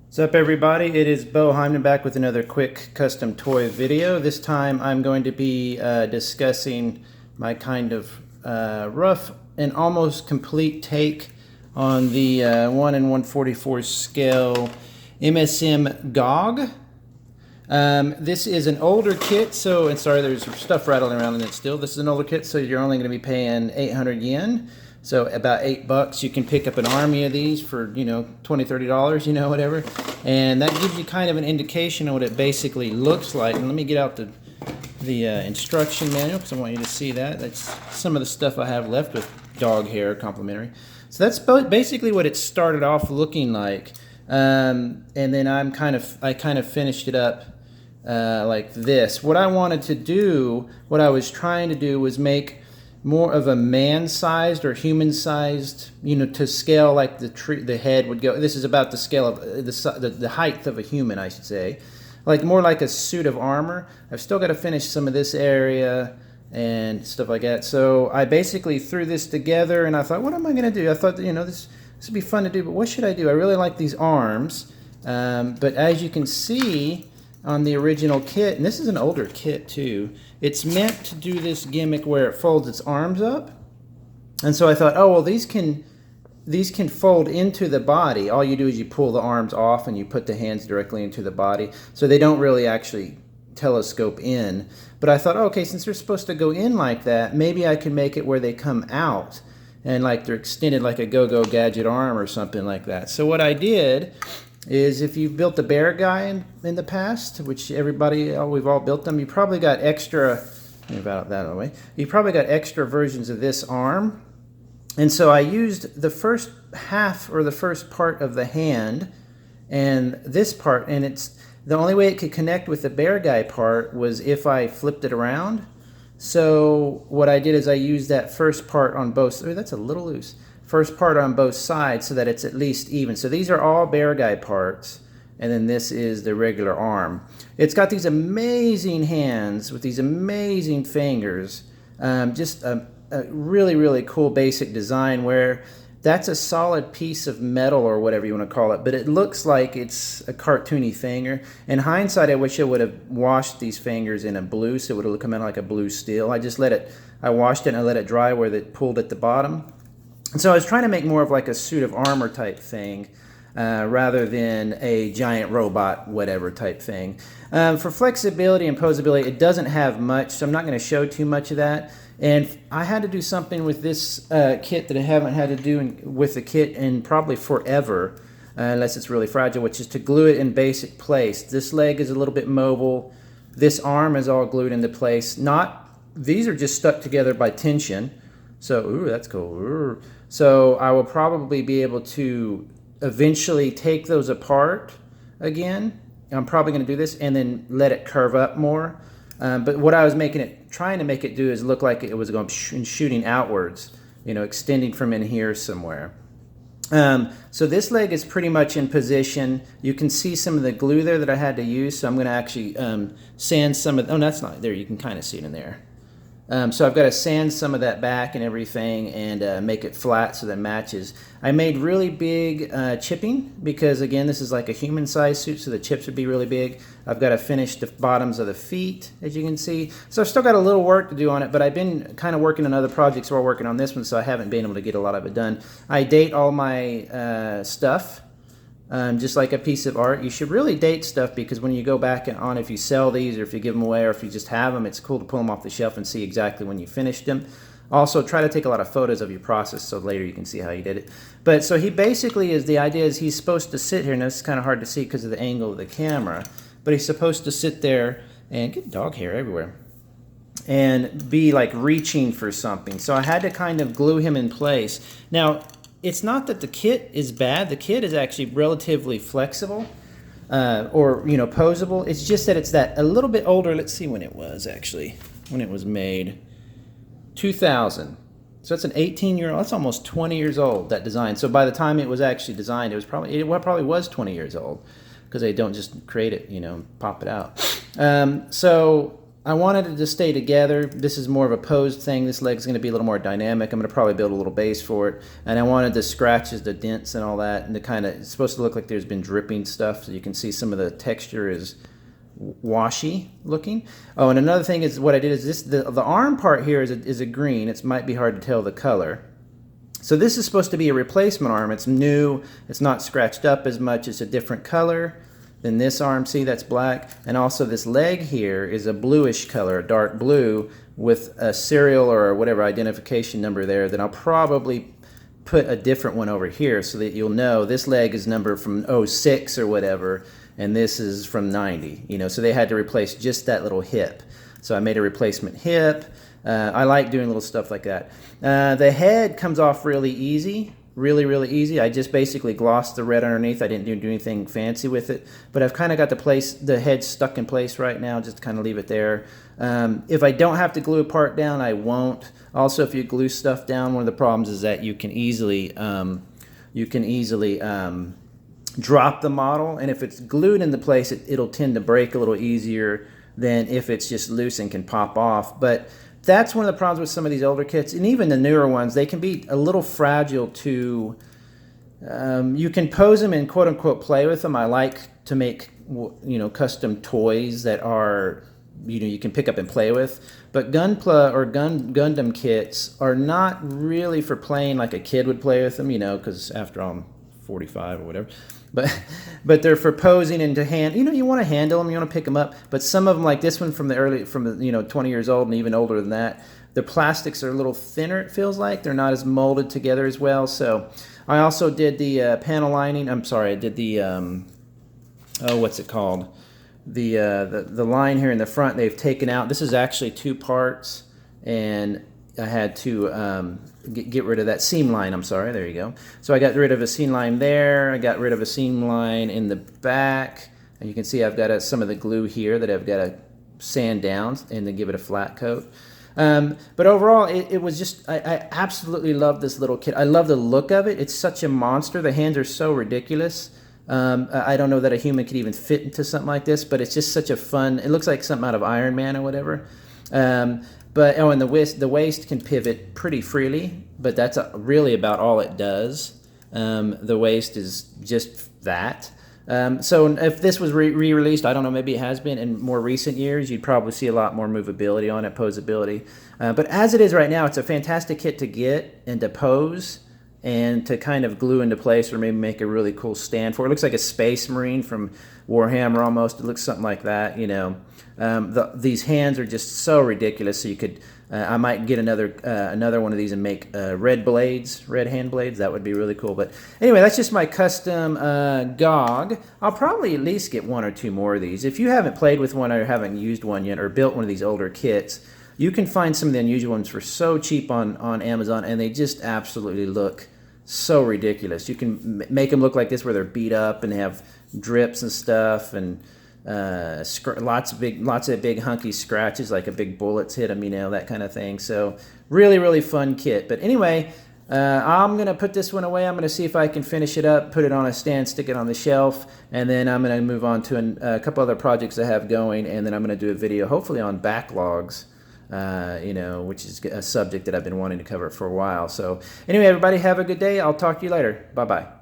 What's up, everybody? It is beau-hindman back with another quick custom toy video. This time I'm going to be discussing my kind of rough and almost complete take on the 1 in 144 scale MSM Gogg. This is an older kit, so, and sorry, there's stuff rattling around in it still. This is an older kit, so you're only going to be paying 800 yen. So about $8. You can pick up an army of these for, $20, $30, whatever. And that gives you kind of an indication of what it basically looks like. And let me get out the instruction manual because I want you to see that. That's some of the stuff I have left with dog hair complimentary. So that's basically what it started off looking like. And then I kind of finished it up like this. What I wanted to do, what I was trying to do was make more of a man-sized or human-sized, to scale like the head would go. This is about the scale of the height of a human, I should say. Like more like a suit of armor. I've still got to finish some of this area and stuff like that. So I basically threw this together and I thought, what am I going to do? I thought, this would be fun to do, but what should I do? I really like these arms. But as you can see on the original kit, and this is an older kit too, it's meant to do this gimmick where it folds its arms up. And so I thought, oh, well, these can fold into the body. All you do is you pull the arms off and you put the hands directly into the body. So they don't really actually telescope in. But I thought, oh, okay, since they're supposed to go in like that, maybe I can make it where they come out and like they're extended like a go-go gadget arm or something like that. So what I did is, if you've built the bear guy in the past, which we've all built them, you probably got extra, let me about that away. You probably got extra versions of this arm. And so I used the first half or the first part of the hand and this part, and it's the only way it could connect with the bear guy part was if I flipped it around. So what I did is I used that first part on both. Oh, that's a little loose. First part on both sides so that it's at least even. So these are all bear guy parts, and then this is the regular arm. It's got these amazing hands with these amazing fingers. Just a really, really cool basic design where that's a solid piece of metal or whatever you want to call it, but it looks like it's a cartoony finger. In hindsight, I wish I would have washed these fingers in a blue so it would have come out like a blue steel. I washed it and I let it dry where it pulled at the bottom. And so I was trying to make more of like a suit of armor type thing rather than a giant robot whatever type thing. For flexibility and posability, it doesn't have much, so I'm not going to show too much of that. And I had to do something with this kit that I haven't had to do with the kit in probably forever, unless it's really fragile, which is to glue it in basic place. This leg is a little bit mobile. This arm is all glued into place. These are just stuck together by tension. So, ooh, that's cool. Ooh. So I will probably be able to eventually take those apart again. I'm probably going to do this and then let it curve up more. But what I was trying to make it do is look like it was going shooting outwards, extending from in here somewhere. So this leg is pretty much in position. You can see some of the glue there that I had to use. So I'm going to actually sand some of. Oh, that's not there. You can kind of see it in there. So I've got to sand some of that back and everything and make it flat so that it matches. I made really big chipping because, again, this is like a human-sized suit, so the chips would be really big. I've got to finish the bottoms of the feet, as you can see. So I've still got a little work to do on it, but I've been kind of working on other projects while working on this one, so I haven't been able to get a lot of it done. I date all my stuff. Just like a piece of art. You should really date stuff because when you go back on, if you sell these or if you give them away or if you just have them, it's cool to pull them off the shelf and see exactly when you finished them. Also, try to take a lot of photos of your process so later you can see how you did it. But so he basically the idea is he's supposed to sit here, and it's kind of hard to see because of the angle of the camera, but he's supposed to sit there and get dog hair everywhere and be like reaching for something. So I had to kind of glue him in place. Now, it's not that the kit is bad. The kit is actually relatively flexible or, posable. It's just that it's a little bit older. Let's see when it was made. 2000. So it's an 18-year-old. That's almost 20 years old, that design. So by the time it was actually designed, it probably was 20 years old because they don't just create it, pop it out. So I wanted it to stay together. This is more of a posed thing. This leg's going to be a little more dynamic. I'm going to probably build a little base for it. And I wanted the scratches, the dents and all that, and to kind of, it's supposed to look like there's been dripping stuff, so you can see some of the texture is washy looking. Oh, and another thing is what I did is this, the arm part here is a green. It might be hard to tell the color. So this is supposed to be a replacement arm. It's new. It's not scratched up as much. It's a different color than this arm. See, that's black. And also this leg here is a bluish color, a dark blue, with a serial or whatever identification number there. Then I'll probably put a different one over here so that you'll know this leg is number from 06 or whatever, and this is from 90. You know, so they had to replace just that little hip. So I made a replacement hip. I like doing little stuff like that. The head comes off really easy. Really easy. I just basically glossed the red underneath. I didn't do anything fancy with it, but I've kind of got the head stuck in place right now, just to kind of leave it there. If I don't have to glue a part down, I won't. Also, if you glue stuff down, one of the problems is that you can easily drop the model, and if it's glued into place, it'll tend to break a little easier than if it's just loose and can pop off. But that's one of the problems with some of these older kits, and even the newer ones. They can be a little fragile to, you can pose them and quote-unquote play with them. I like to make, you know, custom toys that are, you know, you can pick up and play with. But Gunpla or Gundam kits are not really for playing like a kid would play with them, you know, because after all, I'm 45 or whatever. But they're for posing and to hand, you know, you want to handle them, you want to pick them up. But some of them, like this one from the you know, 20 years old and even older than that, the plastics are a little thinner, it feels like. They're not as molded together as well. So I also did the panel lining. I'm sorry, I did the, oh, what's it called? The line here in the front, they've taken out. This is actually 2 parts, and I had to get rid of that seam line. I'm sorry, there you go. So I got rid of a seam line there. I got rid of a seam line in the back. And you can see I've got some of the glue here that I've got to sand down and then give it a flat coat. But overall, it was just, I absolutely love this little kit. I love the look of it. It's such a monster. The hands are so ridiculous. I don't know that a human could even fit into something like this, but it's just such a fun, it looks like something out of Iron Man or whatever. But oh, and the waist can pivot pretty freely, but that's really about all it does. The waist is just that. So if this was re-released, I don't know, maybe it has been in more recent years, you'd probably see a lot more movability on it, posability. But as it is right now, it's a fantastic kit to get and to pose and to kind of glue into place or maybe make a really cool stand for. It looks like a Space Marine from Warhammer almost. It looks something like that, you know. These hands are just so ridiculous. So you could, I might get another one of these and make red hand blades. That would be really cool. But anyway, that's just my custom Gogg. I'll probably at least get 1 or 2 more of these. If you haven't played with one or haven't used one yet or built one of these older kits, you can find some of the unusual ones for so cheap on Amazon, and they just absolutely look so ridiculous. You can make them look like this where they're beat up and have drips and stuff, and lots of big hunky scratches, like a big bullet's hit them, you know, that kind of thing. So really fun kit. But anyway, I'm going to put this one away. I'm going to see if I can finish it up, put it on a stand, stick it on the shelf, and then I'm going to move on to a couple other projects I have going, and then I'm going to do a video hopefully on backlogs. You know, which is a subject that I've been wanting to cover for a while. So anyway, everybody, have a good day. I'll talk to you later. Bye-bye.